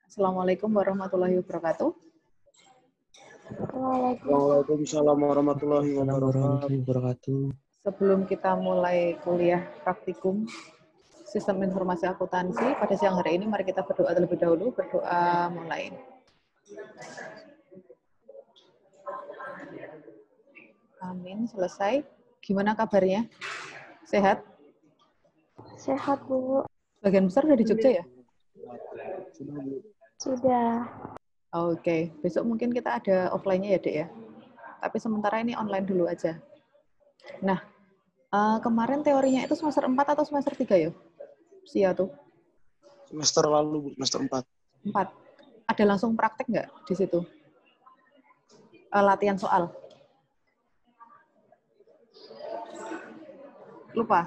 Assalamualaikum warahmatullahi wabarakatuh. Waalaikumsalam warahmatullahi wabarakatuh. Sebelum kita mulai kuliah praktikum Sistem Informasi Akuntansi pada siang hari ini, mari kita berdoa terlebih dahulu. Berdoa mulai. Amin, selesai. Gimana kabarnya? Sehat? Sehat, Bu. Bagian besar udah di Jogja ya? Sudah. Oke, besok mungkin kita ada offline-nya ya, Dek ya. Tapi sementara ini online dulu aja. Nah, kemarin teorinya itu semester 4 atau semester 3 ya? Sia tuh. Semester lalu, Bu, semester 4. 4. Ada langsung praktek nggak di situ? Latihan soal. Lupa.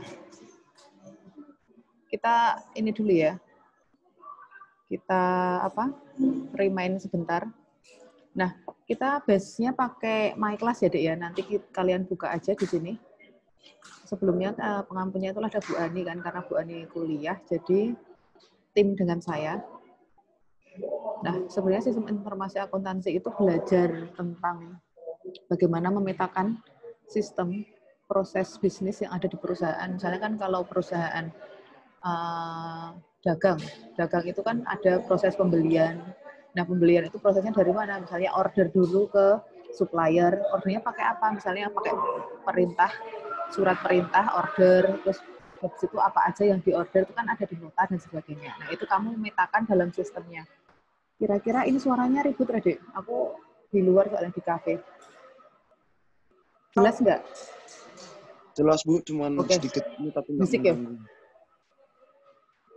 Kita ini dulu ya. Kita remind sebentar. Nah, kita base-nya pakai My Class ya, Dek ya. Nanti kalian buka aja di sini. Sebelumnya pengampunya itu ada Bu Ani kan, karena Bu Ani kuliah, jadi tim dengan saya. Nah, sebenarnya sistem informasi akuntansi itu belajar tentang bagaimana memetakan sistem proses bisnis yang ada di perusahaan. Misalnya kan kalau perusahaan dagang itu kan ada proses pembelian. Nah, pembelian itu prosesnya dari mana? Misalnya order dulu ke supplier, ordernya pakai apa? Misalnya pakai perintah, surat perintah, order, terus habis itu apa aja yang diorder itu kan ada di nota dan sebagainya. Nah, itu kamu memetakan dalam sistemnya. Kira-kira ini suaranya ribut, Radek? Aku di luar soalnya di kafe. Jelas nggak? Jelas, Bu, cuman sedikit ini tapi nggak Bisik ya?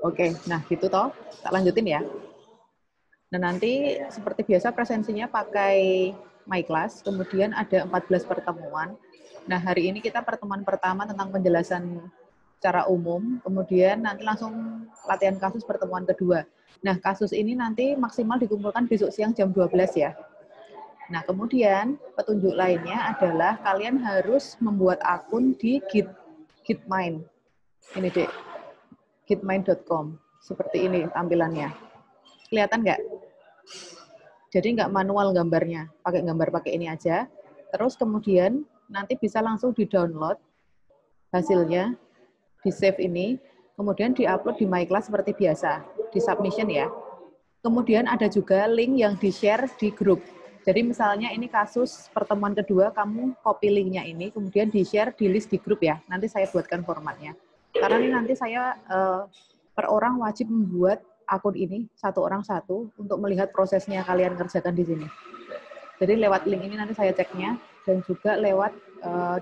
Oke, nah gitu toh. Tak lanjutin ya. Nah, nanti seperti biasa presensinya pakai My Class, kemudian ada 14 pertemuan. Nah, hari ini kita pertemuan pertama tentang penjelasan secara umum, kemudian nanti langsung latihan kasus pertemuan kedua. Nah, kasus ini nanti maksimal dikumpulkan besok siang jam 12 ya. Nah, kemudian petunjuk lainnya adalah kalian harus membuat akun di Gitmind. Ini, Dek. Gitmind.com. Seperti ini tampilannya. Kelihatan nggak? Jadi nggak manual gambarnya, pakai ini aja. Terus kemudian nanti bisa langsung di-download hasilnya, di-save ini, kemudian di-upload di My Class seperti biasa, di submission ya. Kemudian ada juga link yang di-share di grup. Jadi misalnya ini kasus pertemuan kedua, kamu copy linknya ini, kemudian di-share di list di grup ya. Nanti saya buatkan formatnya. Karena ini nanti saya per orang wajib membuat akun ini, satu orang satu, untuk melihat prosesnya kalian kerjakan di sini. Jadi lewat link ini nanti saya ceknya, dan juga lewat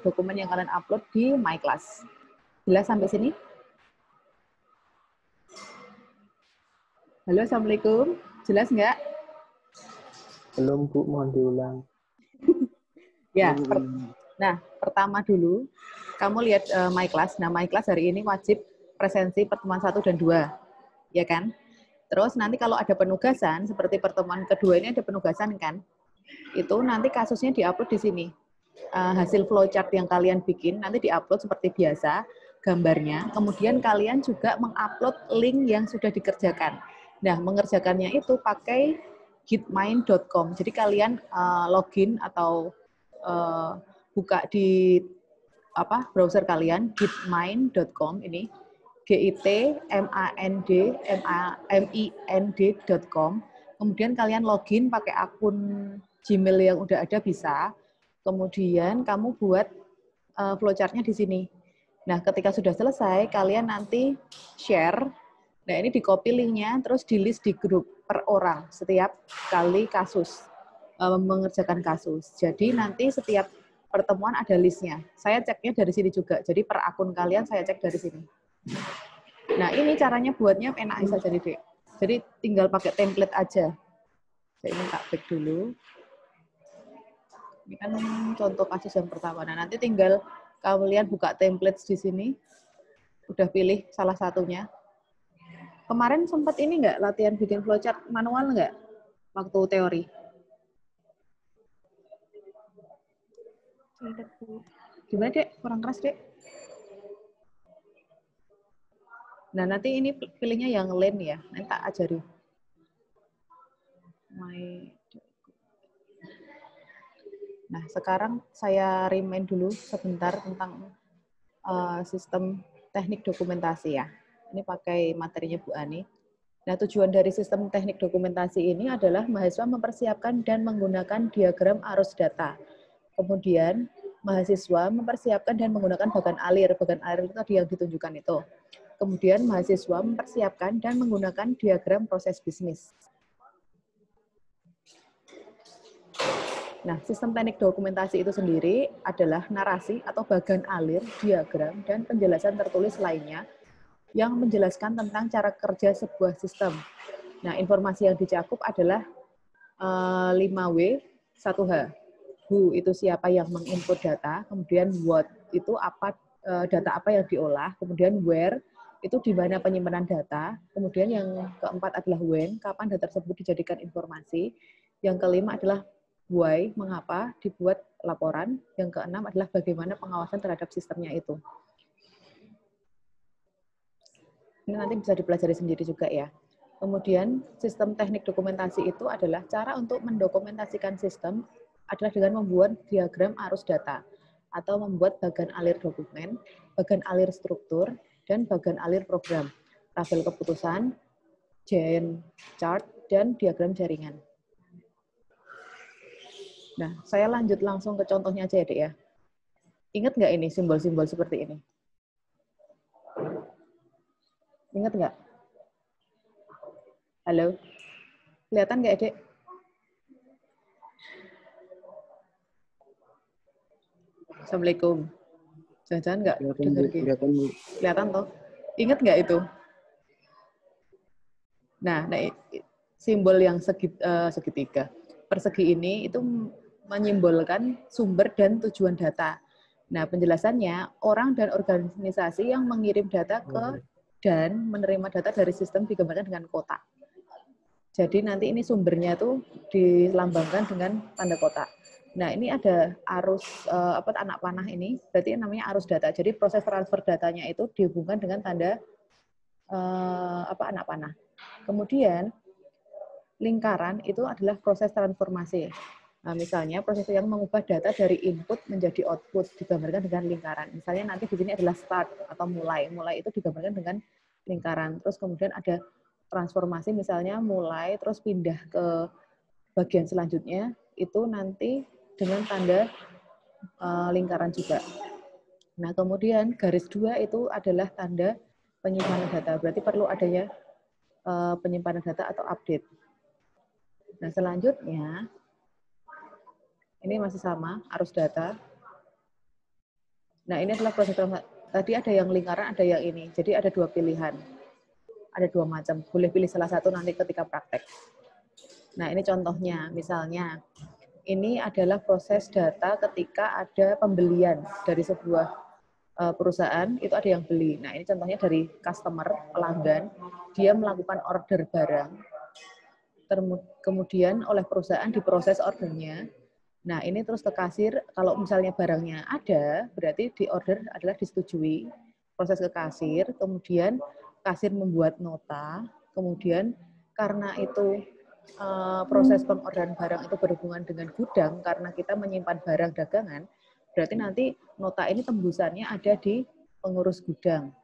dokumen yang kalian upload di My Class. Jelas sampai sini? Halo, Assalamualaikum. Jelas nggak? Belum, Bu, mohon diulang. Ya, nah pertama dulu, kamu lihat My Class. Nah, My Class hari ini wajib presensi pertemuan 1 dan 2, ya kan? Terus nanti kalau ada penugasan, seperti pertemuan kedua ini ada penugasan kan? Itu nanti kasusnya diupload di sini. Hasil flowchart yang kalian bikin nanti diupload seperti biasa, gambarnya. Kemudian kalian juga mengupload link yang sudah dikerjakan. Nah, mengerjakannya itu pakai gitmind.com. Jadi kalian login atau buka di browser kalian, gitmind.com ini, gitmind.com. Kemudian kalian login pakai akun Gmail yang udah ada bisa. Kemudian kamu buat flowchart-nya di sini. Nah, ketika sudah selesai, kalian nanti share. Nah, ini di copy link-nya, terus di list di grup per orang setiap kali kasus, mengerjakan kasus. Jadi nanti setiap pertemuan ada listnya. Saya ceknya dari sini juga. Jadi per akun kalian saya cek dari sini. Nah, ini caranya buatnya enak saja, Dek. Jadi tinggal pakai template aja. Saya ini tak back dulu. Ini kan contoh kasus yang pertama. Nah, nanti tinggal kalian buka template di sini. Udah pilih salah satunya. Kemarin sempat ini nggak latihan bikin flowchart manual nggak waktu teori? Gimana, Dek? Kurang keras, Dek? Nah, nanti ini pilihnya yang lane ya. Nanti tak ajari. Nah, sekarang saya remind dulu sebentar tentang sistem teknik dokumentasi ya. Ini pakai materinya Bu Ani. Nah, tujuan dari sistem teknik dokumentasi ini adalah mahasiswa mempersiapkan dan menggunakan diagram arus data. Kemudian, mahasiswa mempersiapkan dan menggunakan bagan alir. Bagan alir itu tadi yang ditunjukkan itu. Kemudian, mahasiswa mempersiapkan dan menggunakan diagram proses bisnis. Nah, sistem teknik dokumentasi itu sendiri adalah narasi atau bagan alir, diagram, dan penjelasan tertulis lainnya yang menjelaskan tentang cara kerja sebuah sistem. Nah, informasi yang dicakup adalah 5W, 1H. Who itu siapa yang menginput data, kemudian what itu apa data apa yang diolah, kemudian where itu di mana penyimpanan data, kemudian yang keempat adalah when, kapan data tersebut dijadikan informasi, yang kelima adalah why, mengapa dibuat laporan, yang keenam adalah bagaimana pengawasan terhadap sistemnya itu. Ini nanti bisa dipelajari sendiri juga ya. Kemudian sistem teknik dokumentasi itu adalah cara untuk mendokumentasikan sistem adalah dengan membuat diagram arus data atau membuat bagan alir dokumen, bagan alir struktur, dan bagan alir program, tabel keputusan, giant chart, dan diagram jaringan. Nah, saya lanjut langsung ke contohnya aja ya, Dek ya. Ingat nggak ini simbol-simbol seperti ini? Ingat nggak? Halo? Kelihatan nggak, Dek? Assalamualaikum. Jangan-jangan nggak dengar gitu. Kelihatan toh? Ingat nggak itu? Nah, simbol yang segitiga. Persegi ini itu menyimbolkan sumber dan tujuan data. Nah, penjelasannya, orang dan organisasi yang mengirim data ke dan menerima data dari sistem digambarkan dengan kotak. Jadi nanti ini sumbernya tuh dilambangkan dengan tanda kotak. Nah, ini ada arus anak panah ini, berarti namanya arus data. Jadi proses transfer datanya itu dihubungkan dengan tanda anak panah. Kemudian lingkaran itu adalah proses transformasi. Nah, misalnya proses yang mengubah data dari input menjadi output digambarkan dengan lingkaran. Misalnya nanti di sini adalah start atau mulai. Mulai itu digambarkan dengan lingkaran. Terus kemudian ada transformasi misalnya mulai terus pindah ke bagian selanjutnya itu nanti dengan tanda lingkaran juga. Nah, kemudian garis 2 itu adalah tanda penyimpanan data. Berarti perlu adanya penyimpanan data atau update. Nah, selanjutnya, ini masih sama, arus data. Nah, ini adalah proses tadi ada yang lingkaran, ada yang ini. Jadi ada dua pilihan. Ada dua macam. Boleh pilih salah satu nanti ketika praktek. Nah, ini contohnya. Misalnya, ini adalah proses data ketika ada pembelian dari sebuah perusahaan, itu ada yang beli. Nah, ini contohnya dari customer, pelanggan. Dia melakukan order barang. Kemudian oleh perusahaan diproses ordernya. Nah, ini terus ke kasir, kalau misalnya barangnya ada, berarti di order adalah disetujui, proses ke kasir, kemudian kasir membuat nota, kemudian karena itu proses pengorderan barang itu berhubungan dengan gudang, karena kita menyimpan barang dagangan, berarti nanti nota ini tembusannya ada di pengurus gudang.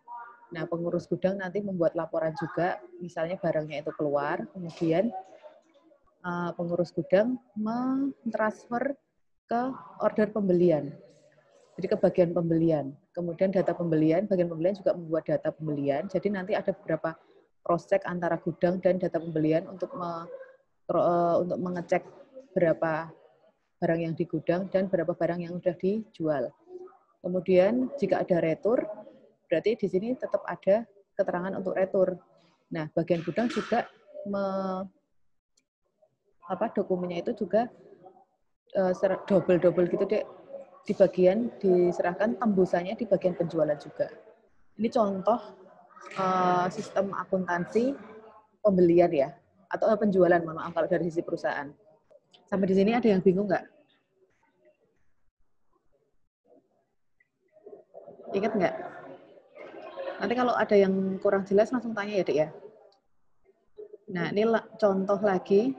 Nah, pengurus gudang nanti membuat laporan juga, misalnya barangnya itu keluar, kemudian pengurus gudang mentransfer ke order pembelian. Jadi ke bagian pembelian. Kemudian data pembelian, bagian pembelian juga membuat data pembelian. Jadi nanti ada beberapa cross check antara gudang dan data pembelian untuk mengecek berapa barang yang di gudang dan berapa barang yang sudah dijual. Kemudian jika ada retur, berarti di sini tetap ada keterangan untuk retur. Nah, bagian gudang juga dokumennya itu juga double gitu deh, di bagian diserahkan tembusannya di bagian penjualan juga. Ini contoh sistem akuntansi pembelian ya, atau penjualan, mohon maaf kalau dari sisi perusahaan. Sampai di sini ada yang bingung nggak? Ingat nggak? Nanti kalau ada yang kurang jelas langsung tanya ya, Dek ya. Nah, ini contoh lagi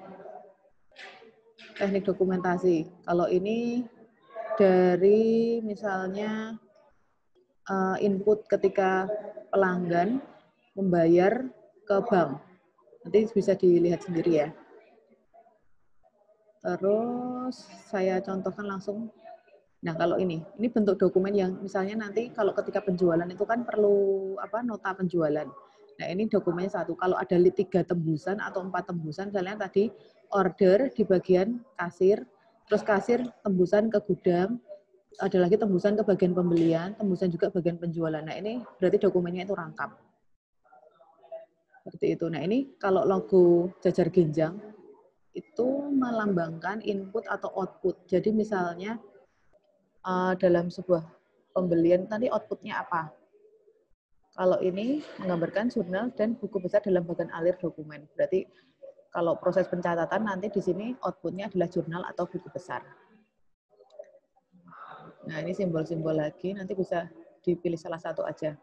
teknik dokumentasi. Kalau ini dari misalnya input ketika pelanggan membayar ke bank. Nanti bisa dilihat sendiri ya. Terus saya contohkan langsung. Nah, kalau ini bentuk dokumen yang misalnya nanti kalau ketika penjualan itu kan perlu nota penjualan. Nah, ini dokumennya satu. Kalau ada 3 tembusan atau 4 tembusan, misalnya tadi order di bagian kasir, terus kasir tembusan ke gudang, ada lagi tembusan ke bagian pembelian, tembusan juga bagian penjualan. Nah, ini berarti dokumennya itu rangkap. Seperti itu. Nah, ini kalau logo jajar genjang, itu melambangkan input atau output. Jadi misalnya dalam sebuah pembelian nanti outputnya apa. Kalau ini menggambarkan jurnal dan buku besar dalam bagian alir dokumen. Berarti kalau proses pencatatan nanti di sini outputnya adalah jurnal atau buku besar. Nah, ini simbol-simbol lagi, nanti bisa dipilih salah satu aja.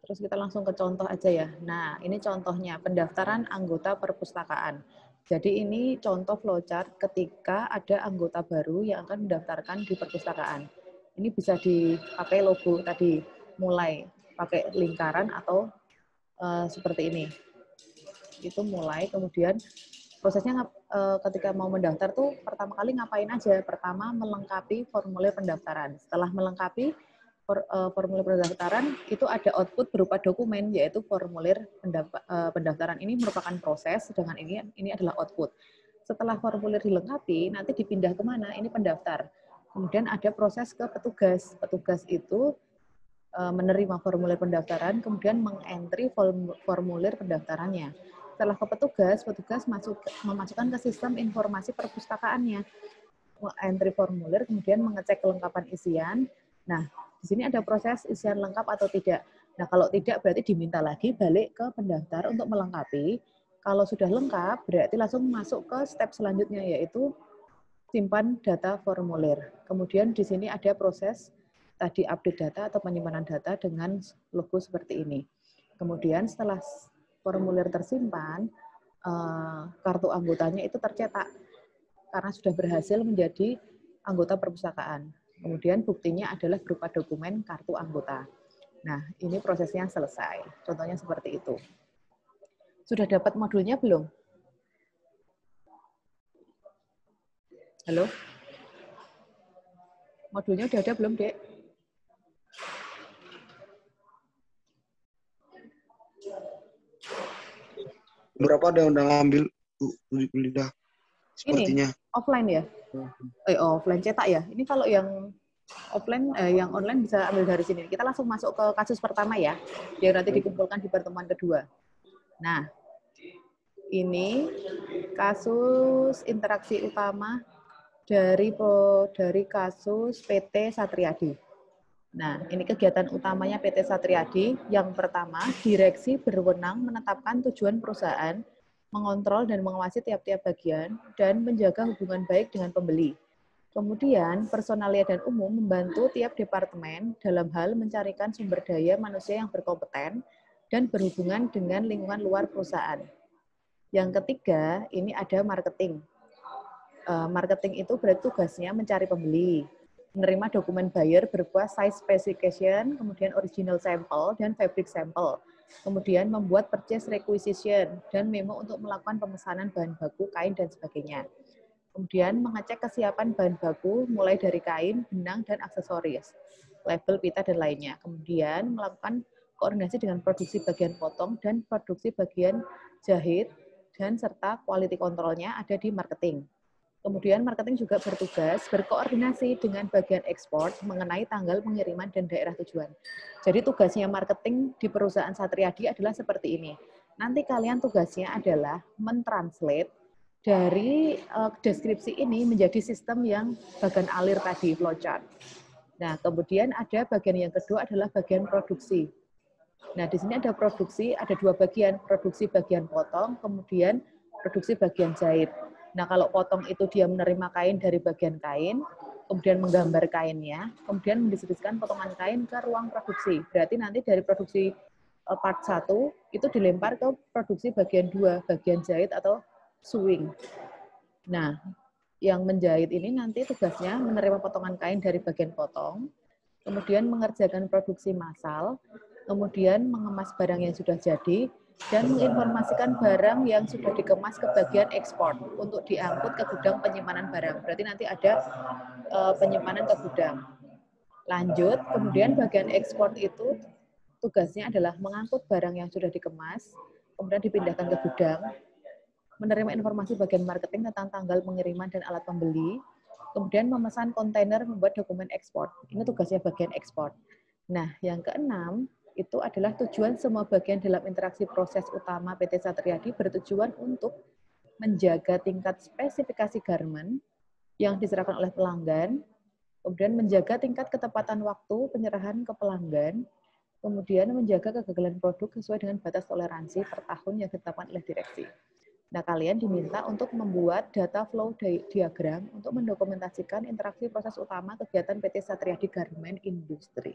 Terus kita langsung ke contoh aja ya. Nah, ini contohnya pendaftaran anggota perpustakaan. Jadi ini contoh flowchart ketika ada anggota baru yang akan mendaftarkan di perpustakaan. Ini bisa dipakai logo tadi, mulai pakai lingkaran atau seperti ini. Itu mulai, kemudian prosesnya ketika mau mendaftar tuh pertama kali ngapain aja? Pertama melengkapi formulir pendaftaran. Setelah melengkapi formulir pendaftaran, itu ada output berupa dokumen, yaitu formulir pendaftaran. Ini merupakan proses, sedangkan ini adalah output. Setelah formulir dilengkapi, nanti dipindah kemana? Ini pendaftar. Kemudian ada proses ke petugas. Petugas itu menerima formulir pendaftaran, kemudian mengentry formulir pendaftarannya. Setelah ke petugas memasukkan ke sistem informasi perpustakaannya. Entry formulir, kemudian mengecek kelengkapan isian. Nah, di sini ada proses isian lengkap atau tidak. Nah, kalau tidak berarti diminta lagi balik ke pendaftar untuk melengkapi. Kalau sudah lengkap, berarti langsung masuk ke step selanjutnya, yaitu simpan data formulir. Kemudian di sini ada proses tadi update data atau penyimpanan data dengan logo seperti ini. Kemudian setelah formulir tersimpan, kartu anggotanya itu tercetak karena sudah berhasil menjadi anggota perpustakaan. Kemudian buktinya adalah berupa dokumen kartu anggota. Nah, ini prosesnya selesai. Contohnya seperti itu. Sudah dapat modulnya belum? Halo? Modulnya udah ada belum, Dek? Berapa ada yang udah ngambil Bu Lida? Sepertinya. Ini offline ya? Offline cetak ya? Ini kalau yang offline, yang online bisa ambil dari sini. Kita langsung masuk ke kasus pertama ya, biar nanti dikumpulkan di pertemuan kedua. Nah, ini kasus interaksi utama dari kasus PT Satriadi. Nah, ini kegiatan utamanya PT Satriadi. Yang pertama, direksi berwenang menetapkan tujuan perusahaan, mengontrol dan mengawasi tiap-tiap bagian, dan menjaga hubungan baik dengan pembeli. Kemudian, personalia dan umum membantu tiap departemen dalam hal mencarikan sumber daya manusia yang berkompeten dan berhubungan dengan lingkungan luar perusahaan. Yang ketiga, ini ada marketing. Marketing itu berarti tugasnya mencari pembeli, menerima dokumen buyer berupa size specification, kemudian original sample dan fabric sample. Kemudian membuat purchase requisition dan memo untuk melakukan pemesanan bahan baku, kain, dan sebagainya. Kemudian mengecek kesiapan bahan baku mulai dari kain, benang, dan aksesoris, label, pita, dan lainnya. Kemudian melakukan koordinasi dengan produksi bagian potong dan produksi bagian jahit, dan serta quality control-nya ada di marketing. Kemudian marketing juga bertugas berkoordinasi dengan bagian ekspor mengenai tanggal pengiriman dan daerah tujuan. Jadi tugasnya marketing di perusahaan Satriadi adalah seperti ini. Nanti kalian tugasnya adalah mentranslate dari deskripsi ini menjadi sistem yang bagian alir tadi, flowchart. Nah, kemudian ada bagian yang kedua adalah bagian produksi. Nah, di sini ada produksi, ada dua bagian, produksi bagian potong, kemudian produksi bagian jahit. Nah, kalau potong itu dia menerima kain dari bagian kain, kemudian menggambar kainnya, kemudian mendistribusikan potongan kain ke ruang produksi. Berarti nanti dari produksi part 1 itu dilempar ke produksi bagian 2, bagian jahit atau sewing. Nah, yang menjahit ini nanti tugasnya menerima potongan kain dari bagian potong, kemudian mengerjakan produksi massal, kemudian mengemas barang yang sudah jadi, dan menginformasikan barang yang sudah dikemas ke bagian ekspor untuk diangkut ke gudang penyimpanan barang. Berarti nanti ada penyimpanan ke gudang. Lanjut, kemudian bagian ekspor itu tugasnya adalah mengangkut barang yang sudah dikemas, kemudian dipindahkan ke gudang, menerima informasi bagian marketing tentang tanggal pengiriman dan alat pembeli, kemudian memesan kontainer membuat dokumen ekspor. Ini tugasnya bagian ekspor. Nah, yang keenam, itu adalah tujuan semua bagian dalam interaksi proses utama PT Satriadi bertujuan untuk menjaga tingkat spesifikasi garment yang diserahkan oleh pelanggan, kemudian menjaga tingkat ketepatan waktu penyerahan ke pelanggan, kemudian menjaga kegagalan produk sesuai dengan batas toleransi per tahun yang ditetapkan oleh direksi. Nah, kalian diminta untuk membuat data flow diagram untuk mendokumentasikan interaksi proses utama kegiatan PT Satriadi Garment Industri.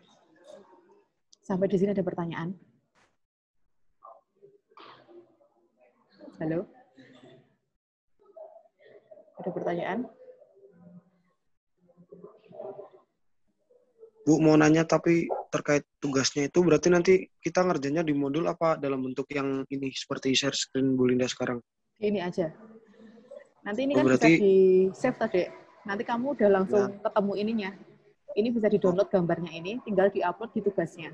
Sampai di sini ada pertanyaan? Halo? Ada pertanyaan? Bu, mau nanya tapi terkait tugasnya itu berarti nanti kita ngerjainnya di modul apa dalam bentuk yang ini seperti share screen Bu Linda sekarang? Ini aja. Nanti ini Oh, kan berarti, bisa di-save tadi. Nanti kamu udah langsung ketemu ininya. Ini bisa di-download gambarnya ini, tinggal di-upload di tugasnya.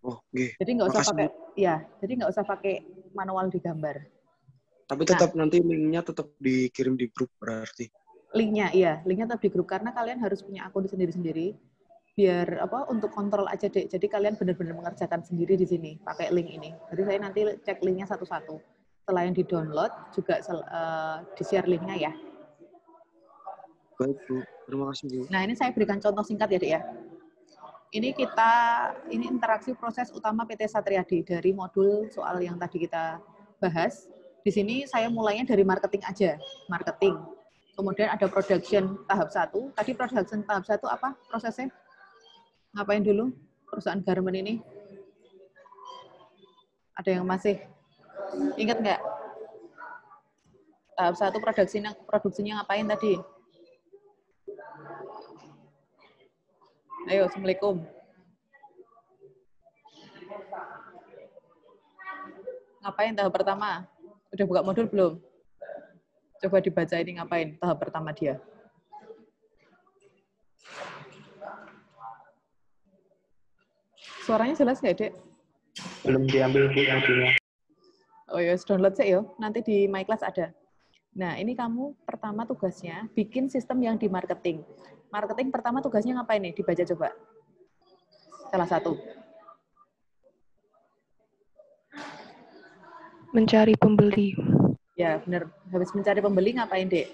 oh, okay. Jadi nggak usah Makasih, pakai, Bu. ya. Jadi nggak usah pakai manual di gambar. Tapi tetap nanti linknya tetap dikirim di grup berarti. Linknya, iya, linknya tetap di grup karena kalian harus punya akun sendiri-sendiri. Biar apa? Untuk kontrol aja deh. Jadi kalian benar-benar mengerjakan sendiri di sini pakai link ini. Jadi saya nanti cek linknya satu-satu. Setelah yang di-download juga di-share linknya ya. Baik, Bu. Terima kasih, Bu. Nah, ini saya berikan contoh singkat ya, Dek ya. Ini interaksi proses utama PT Satriadi dari modul soal yang tadi kita bahas. Di sini saya mulainya dari marketing aja, marketing. Kemudian ada production tahap 1. Tadi production tahap 1 apa prosesnya? Ngapain dulu perusahaan garment ini? Ada yang masih ingat nggak? Tahap 1 produksinya ngapain tadi? Ayo, Assalamualaikum. Ngapain tahap pertama? Udah buka modul belum? Coba dibaca ini ngapain tahap pertama dia. Suaranya jelas nggak, Dek? Belum diambil Bu modulnya. Oh ya, download sih yo. Nanti di My Class ada. Nah, ini kamu pertama tugasnya bikin sistem yang di marketing. Marketing pertama tugasnya ngapain nih? Dibaca coba. Salah satu. Mencari pembeli. Ya, benar. Habis mencari pembeli ngapain, Dek?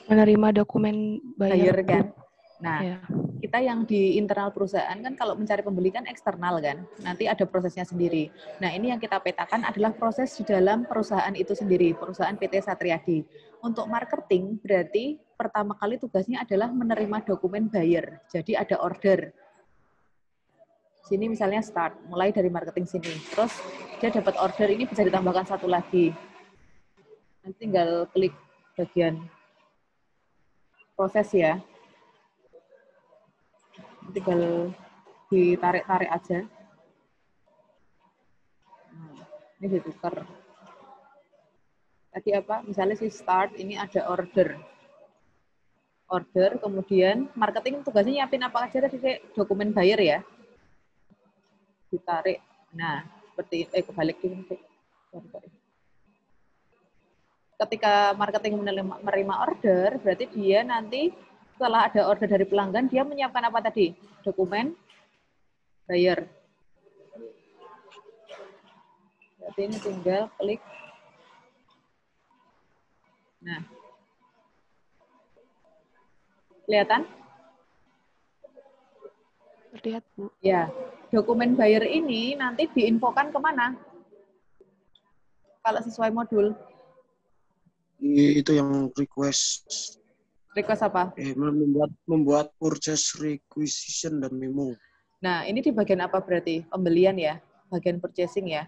Menerima dokumen Bayar bayar. kan? Nah, Ya. kita yang di internal perusahaan kan kalau mencari pembeli kan eksternal kan. Nanti ada prosesnya sendiri. Nah, ini yang kita petakan adalah proses di dalam perusahaan itu sendiri, perusahaan PT Satriadi. Untuk marketing berarti pertama kali tugasnya adalah menerima dokumen buyer. Jadi ada order. Sini misalnya start, mulai dari marketing sini. Terus dia dapat order ini bisa ditambahkan satu lagi. Nanti tinggal klik bagian proses ya. Tinggal ditarik-tarik aja. Nah, ini ditukar. Tadi apa? Misalnya si start, ini ada order. Order, kemudian marketing tugasnya nyiapin apa aja tadi, dokumen buyer ya. Ditarik. Nah, seperti kebalik dulu. Ketika marketing menerima order, berarti dia nanti setelah ada order dari pelanggan, dia menyiapkan apa tadi? Dokumen buyer. Berarti ini tinggal klik. Nah, kelihatan? Terlihat, Bu. Ya, dokumen buyer ini nanti diinfokan kemana? Kalau sesuai modul. Itu yang request. Request apa? Membuat purchase requisition dan memo. Nah, ini di bagian apa berarti? Pembelian ya? Bagian purchasing ya?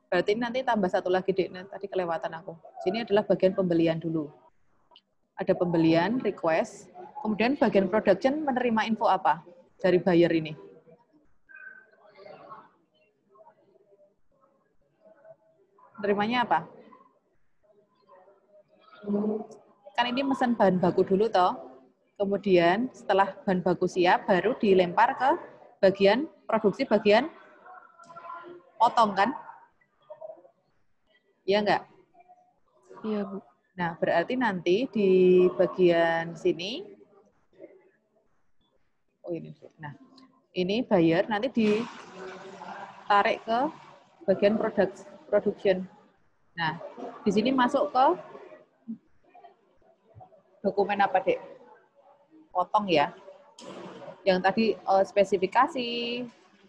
Berarti nanti tambah satu lagi, Dek. Nah, tadi kelewatan aku. Sini adalah bagian pembelian dulu. Ada pembelian, request. Kemudian bagian production menerima info apa dari buyer ini? Menerimanya apa? Kan ini mesen bahan baku dulu toh. Kemudian setelah bahan baku siap baru dilempar ke bagian produksi, bagian potong kan? Iya enggak? Iya, Bu. Nah, berarti nanti di bagian sini, oh ini, nah ini buyer nanti ditarik ke bagian production. Nah, di sini masuk ke dokumen apa, Dek? Potong ya. Yang tadi spesifikasi,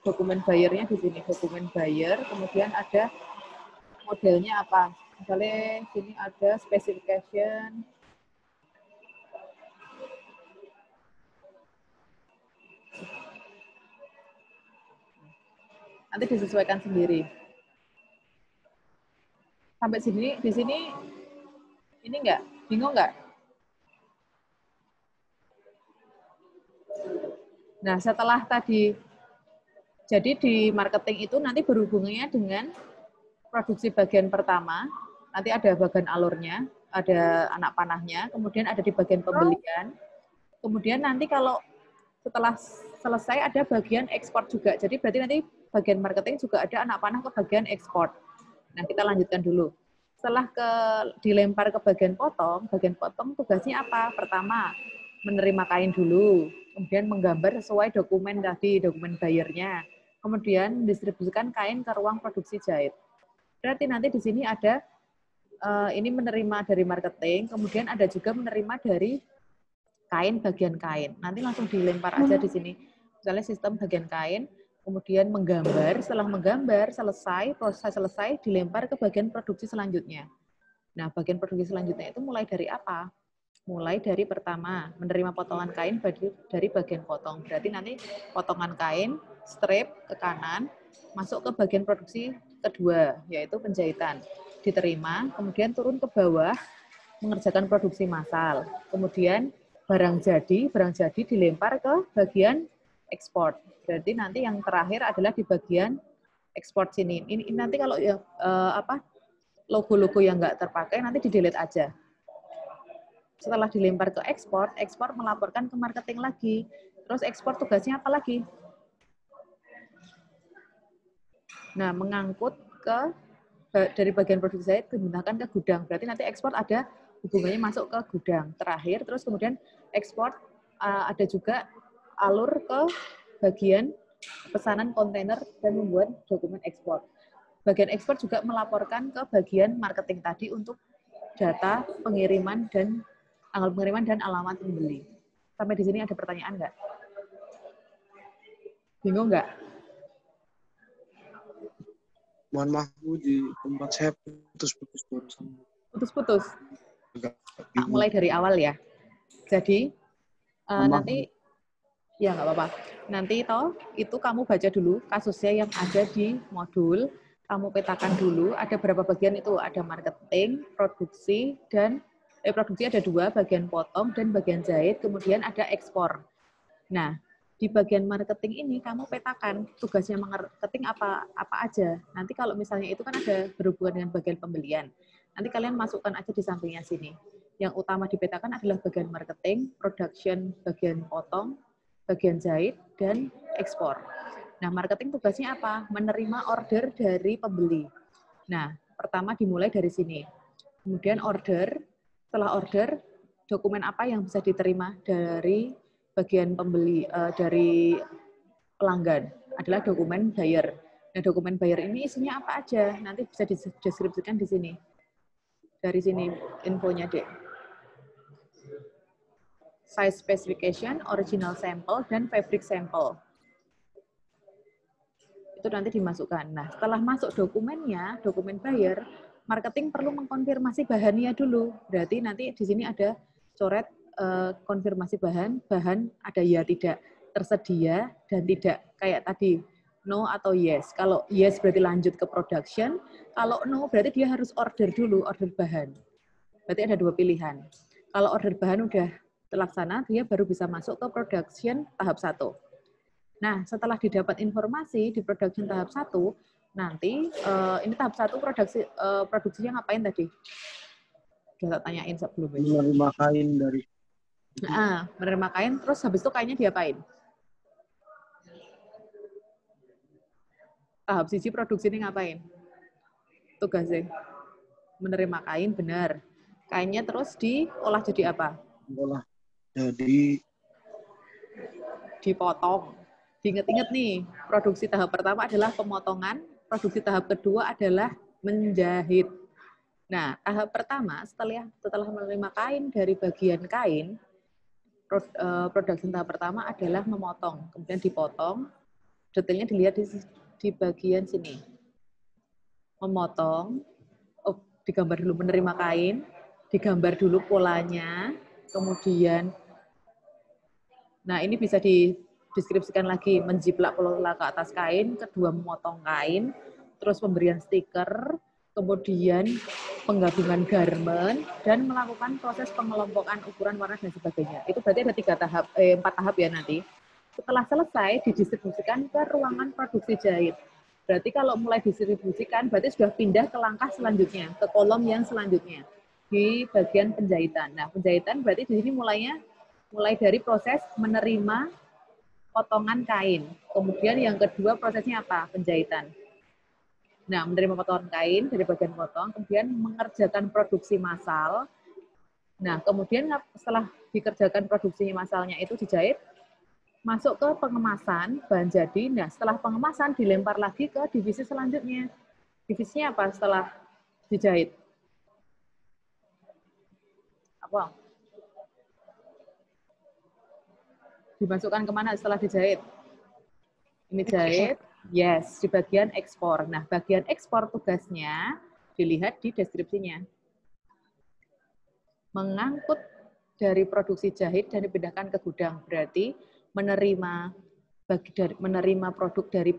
dokumen bayarnya di sini, dokumen buyer, kemudian ada modelnya apa. Misalnya sini ada specification, nanti disesuaikan sendiri. Sampai sini, di sini ini enggak? Bingung enggak? Nah, setelah tadi, jadi di marketing itu nanti berhubungannya dengan produksi bagian pertama, nanti ada bagian alurnya, ada anak panahnya, kemudian ada di bagian pembelian, kemudian nanti kalau setelah selesai ada bagian ekspor juga. Jadi berarti nanti bagian marketing juga ada anak panah ke bagian ekspor. Nah, kita lanjutkan dulu. Setelah dilempar ke bagian potong tugasnya apa? Pertama, menerima kain dulu, kemudian menggambar sesuai dokumen tadi, dokumen bayarnya. Kemudian distribusikan kain ke ruang produksi jahit. Berarti nanti di sini ada ini menerima dari marketing, kemudian ada juga menerima dari kain, bagian kain. Nanti langsung dilempar aja di sini. Misalnya sistem bagian kain, kemudian menggambar, setelah menggambar, proses selesai, dilempar ke bagian produksi selanjutnya. Nah, bagian produksi selanjutnya itu mulai dari apa? Mulai dari pertama, menerima potongan kain dari bagian potong. Berarti nanti potongan kain, strip ke kanan, masuk ke bagian produksi kedua, yaitu penjahitan. Diterima, kemudian turun ke bawah, mengerjakan produksi massal. Kemudian barang jadi dilempar ke bagian ekspor. Berarti nanti yang terakhir adalah di bagian ekspor sini. Ini nanti kalau logo-logo yang nggak terpakai nanti di-delete aja. Setelah dilempar ke ekspor melaporkan ke marketing lagi. Terus ekspor tugasnya apa lagi? Nah, mengangkut dari bagian produksi jahit digunakan ke gudang. Berarti nanti ekspor ada hubungannya masuk ke gudang. Terakhir, terus kemudian ekspor ada juga alur ke bagian pesanan kontainer dan membuat dokumen ekspor. Bagian ekspor juga melaporkan ke bagian marketing tadi untuk data pengiriman dan tanggal pengiriman dan alamat pembeli. Sampai di sini ada pertanyaan nggak? Bingung nggak? Mohon maaf Bu, di tempat saya putus-putus barusan. Putus-putus. Mulai dari awal ya. Jadi nanti ya nggak apa-apa. Nanti itu kamu baca dulu kasusnya yang ada di modul, kamu petakan dulu ada berapa bagian itu, ada marketing, produksi dan produksi ada 2, bagian potong dan bagian jahit, kemudian ada ekspor. Nah, di bagian marketing ini kamu petakan tugasnya marketing apa aja. Nanti kalau misalnya itu kan ada berhubungan dengan bagian pembelian. Nanti kalian masukkan aja di sampingnya sini. Yang utama dipetakan adalah bagian marketing, production, bagian potong, bagian jahit, dan ekspor. Nah, marketing tugasnya apa? Menerima order dari pembeli. Nah, pertama dimulai dari sini. Kemudian setelah order, dokumen apa yang bisa diterima dari bagian pembeli, dari pelanggan? Adalah dokumen buyer. Nah, dokumen buyer ini isinya apa aja? Nanti bisa dideskripsikan di sini. Dari sini infonya, Dek. Size specification, original sample, dan fabric sample. Itu nanti dimasukkan. Nah, setelah masuk dokumennya, dokumen buyer, marketing perlu mengkonfirmasi bahannya dulu. Berarti nanti di sini ada coret konfirmasi bahan ada ya tidak, tersedia dan tidak. Kayak tadi, No atau yes. Kalau yes berarti lanjut ke production, kalau no berarti dia harus order dulu, order bahan. Berarti ada dua pilihan. Kalau order bahan udah terlaksana, dia baru bisa masuk ke production tahap 1. Nah, setelah didapat informasi di production tahap 1, nanti ini tahap 1 produksinya ngapain tadi? Udah tak tanyain sebelumnya. Menerima kain dari Menerima kain, terus habis itu kainnya diapain? Tahap siji produksi ini ngapain? Tugasnya menerima kain, benar. Kainnya terus diolah jadi apa? olah jadi Dipotong. Diinget-inget nih, produksi tahap pertama adalah pemotongan, produksi tahap kedua adalah menjahit. Nah, tahap pertama setelah menerima kain dari bagian kain, produksi tahap pertama adalah memotong, kemudian dipotong. Detailnya dilihat di bagian sini. Memotong, digambar dulu menerima kain, digambar dulu polanya, kemudian, nah ini bisa dideskripsikan lagi, menjiplak pola ke atas kain, kedua memotong kain, terus pemberian stiker, kemudian penggabungan garment, dan melakukan proses pengelompokan ukuran, warna, dan sebagainya. Itu berarti ada 4 tahap ya nanti. Setelah selesai, didistribusikan ke ruangan produksi jahit. Berarti kalau mulai didistribusikan, berarti sudah pindah ke langkah selanjutnya, ke kolom yang selanjutnya, di bagian penjahitan. Nah, penjahitan berarti di sini mulai dari proses menerima potongan kain. Kemudian yang kedua prosesnya apa? Penjahitan. Nah, menerima potongan kain dari bagian potong, kemudian mengerjakan produksi massal. Nah, kemudian setelah dikerjakan produksinya massalnya itu dijahit, masuk ke pengemasan, bahan jadi. Nah, setelah pengemasan dilempar lagi ke divisi selanjutnya. Divisinya apa setelah dijahit? Apa? Dimasukkan kemana setelah dijahit? Ini jahit, yes, di bagian ekspor. Nah, bagian ekspor tugasnya dilihat di deskripsinya. Mengangkut dari produksi jahit dan dipindahkan ke gudang, berarti menerima produk dari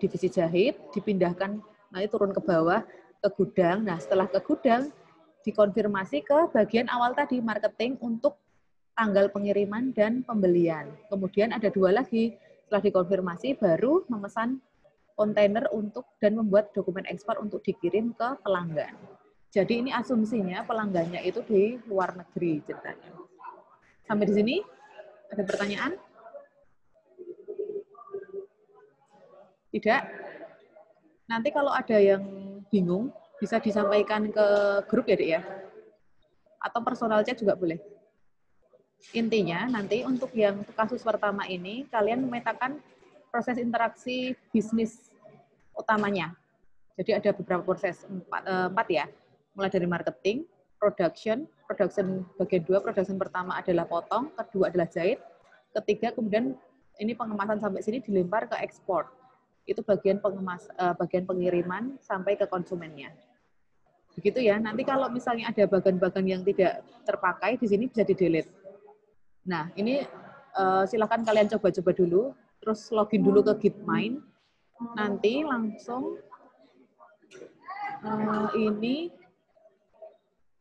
divisi jahit, dipindahkan, nanti turun ke bawah ke gudang. Nah, setelah ke gudang, dikonfirmasi ke bagian awal tadi, marketing untuk tanggal pengiriman dan pembelian. Kemudian ada 2 lagi, setelah dikonfirmasi baru memesan kontainer dan membuat dokumen ekspor untuk dikirim ke pelanggan. Jadi ini asumsinya pelanggannya itu di luar negeri ceritanya. Sampai di sini ada pertanyaan? Tidak? Nanti kalau ada yang bingung, bisa disampaikan ke grup ya, Dek ya? Atau personal chat juga boleh. Intinya nanti untuk yang kasus pertama ini, kalian memetakan proses interaksi bisnis utamanya. Jadi ada beberapa proses, 4 ya. Mulai dari marketing, production bagian 2, production pertama adalah potong, kedua adalah jahit, ketiga kemudian ini pengemasan sampai sini dilempar ke ekspor. Itu bagian pengiriman sampai ke konsumennya. Begitu ya. Nanti kalau misalnya ada bagian-bagian yang tidak terpakai, di sini bisa di-delete. Nah, ini silakan kalian coba-coba dulu, terus login dulu ke Gitmind. Nanti langsung ini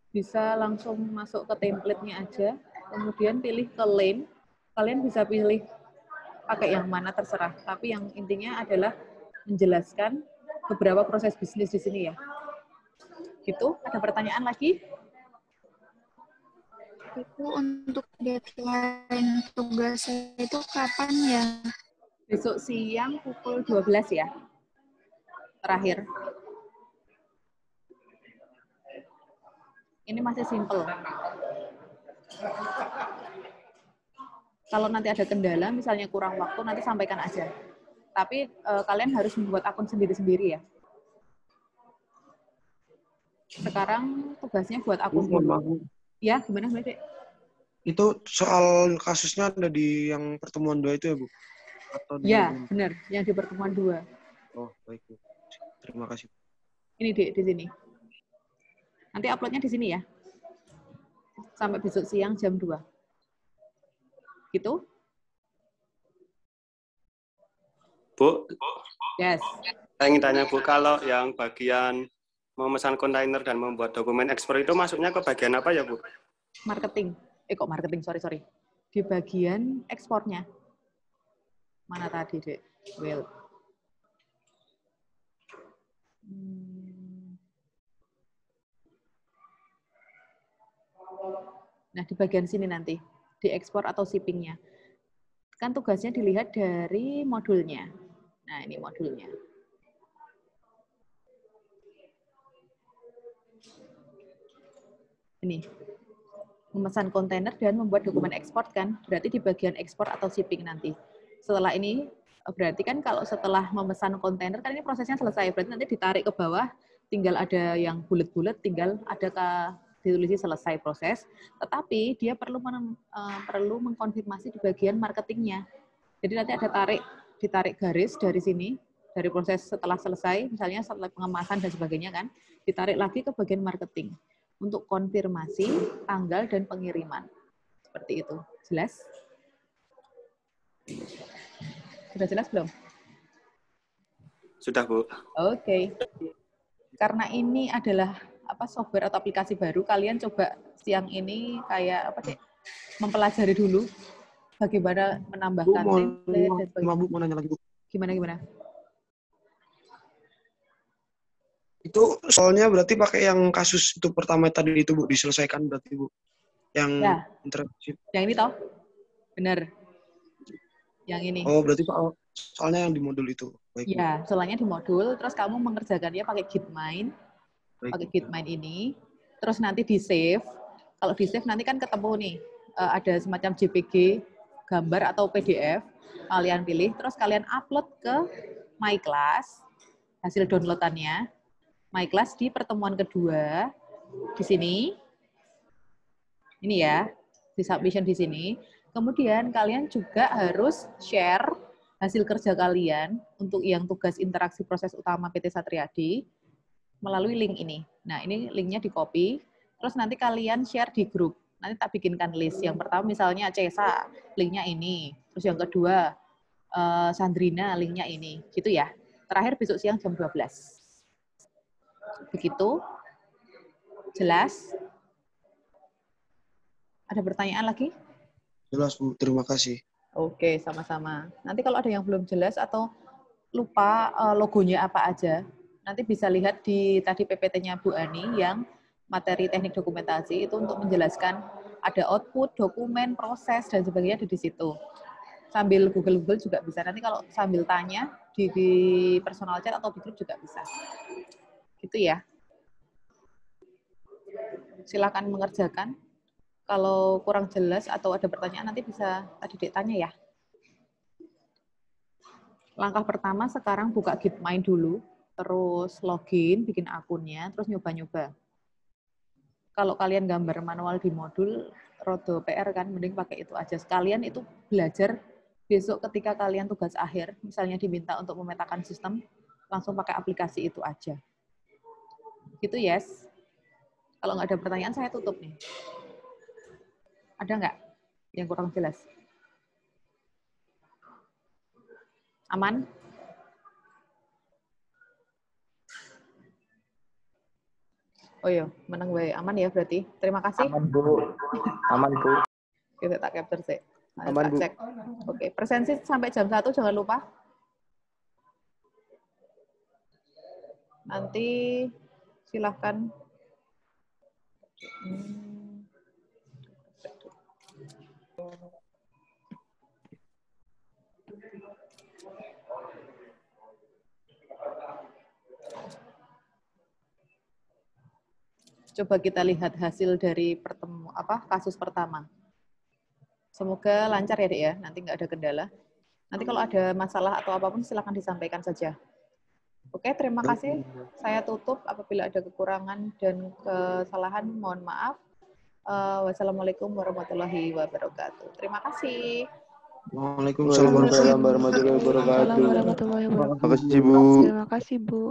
bisa langsung masuk ke template-nya aja, kemudian pilih ke lane. Kalian bisa pilih pakai yang mana terserah, tapi yang intinya adalah menjelaskan beberapa proses bisnis di sini ya. Gitu, ada pertanyaan lagi? Itu untuk deadline tugasnya itu kapan ya? Besok siang pukul 12 ya, terakhir. Ini masih simple. Kalau nanti ada kendala, misalnya kurang waktu, nanti sampaikan aja. Tapi kalian harus membuat akun sendiri-sendiri ya. Sekarang tugasnya buat akun dulu. Ya, gimana Dek? Itu soal kasusnya ada di yang pertemuan 2 itu ya, Bu? Atau Ya, benar. Yang di pertemuan 2. Oh, baik, Bu. Terima kasih. Ini di sini. Nanti uploadnya di sini ya. Sampai besok siang jam 2. Gitu? Bu, Yes. saya ingin tanya Bu, kalau yang bagian memesan kontainer dan membuat dokumen ekspor itu masuknya ke bagian apa ya Bu? Marketing. Kok marketing, sorry. Di bagian ekspornya. Mana tadi, Dek? Well. Nah, di bagian sini nanti, di ekspor atau shippingnya. Kan tugasnya dilihat dari modulnya. Nah, ini modulnya. Ini, memesan kontainer dan membuat dokumen ekspor kan, berarti di bagian ekspor atau shipping nanti. Setelah ini, berarti kan kalau setelah memesan kontainer, kan ini prosesnya selesai, berarti nanti ditarik ke bawah, tinggal ada yang bulat-bulat, tinggal ada ditulis selesai proses, tetapi dia perlu mengkonfirmasi di bagian marketingnya. Jadi nanti ada ditarik garis dari sini, dari proses setelah selesai, misalnya setelah pengemasan dan sebagainya kan, ditarik lagi ke bagian marketing untuk konfirmasi tanggal dan pengiriman. Seperti itu. Jelas? Sudah jelas belum? Sudah Bu. Oke. Karena ini adalah software atau aplikasi baru, kalian coba siang ini kayak mempelajari dulu bagaimana menambahkan template dan sebagainya. Bu, mau nanya lagi Bu. Gimana? Itu soalnya berarti pakai yang kasus itu pertama tadi itu Bu, diselesaikan berarti Bu. Yang interaksi. Yang ini toh? Benar. Yang ini. Oh, berarti soalnya yang di modul itu. Baik, ya, soalnya di modul, terus kamu mengerjakannya pakai Gitmind. Pakai Gitmind ini. Terus nanti di-save. Kalau di-save nanti kan ketemu nih, ada semacam JPG, gambar atau PDF. Kalian pilih, terus kalian upload ke MyClass, hasil downloadannya. MyClass di pertemuan kedua, di sini. Ini ya, di submission di sini. Kemudian kalian juga harus share hasil kerja kalian untuk yang tugas interaksi proses utama PT Satriadi melalui link ini. Nah, ini linknya di-copy, terus nanti kalian share di grup. Nanti tak bikinkan list. Yang pertama misalnya Cesa, linknya ini. Terus yang kedua, Sandrina, linknya ini. Gitu ya. Terakhir besok siang jam 12. Begitu. Jelas? Ada pertanyaan lagi? Jelas Bu, terima kasih. Oke, sama-sama. Nanti kalau ada yang belum jelas atau lupa logonya apa aja, nanti bisa lihat di tadi PPT-nya Bu Ani yang materi teknik dokumentasi itu untuk menjelaskan ada output, dokumen, proses, dan sebagainya di situ. Sambil Google juga bisa. Nanti kalau sambil tanya di personal chat atau di grup juga bisa. Gitu ya. Silakan mengerjakan. Kalau kurang jelas atau ada pertanyaan nanti bisa tadi ditanya ya. Langkah pertama sekarang buka Gitmind dulu, terus login, bikin akunnya, terus nyoba-nyoba. Kalau kalian gambar manual di modul, rodo PR kan, mending pakai itu aja. Sekalian itu belajar besok ketika kalian tugas akhir, misalnya diminta untuk memetakan sistem, langsung pakai aplikasi itu aja. Gitu, yes. Kalau nggak ada pertanyaan, saya tutup nih. Ada nggak yang kurang jelas? Aman? Oh iya, menang baik. Aman ya berarti. Terima kasih. Aman Bu. Aman Bu. Kita tak capture sih. Aman, Bu. Cek. Oke, presensi sampai jam 1 jangan lupa. Nanti silahkan. Coba kita lihat hasil dari kasus pertama. Semoga lancar ya, Dek ya. Nanti nggak ada kendala. Nanti kalau ada masalah atau apapun silakan disampaikan saja. Oke, terima kasih. Saya tutup. Apabila ada kekurangan dan kesalahan, mohon maaf. Wassalamualaikum warahmatullahi wabarakatuh. Terima kasih. Waalaikumsalam Waalaikumsalam warahmatullahi wabarakatuh. Warahmatullahi wabarakatuh. Terima kasih Bu. Terima kasih Bu.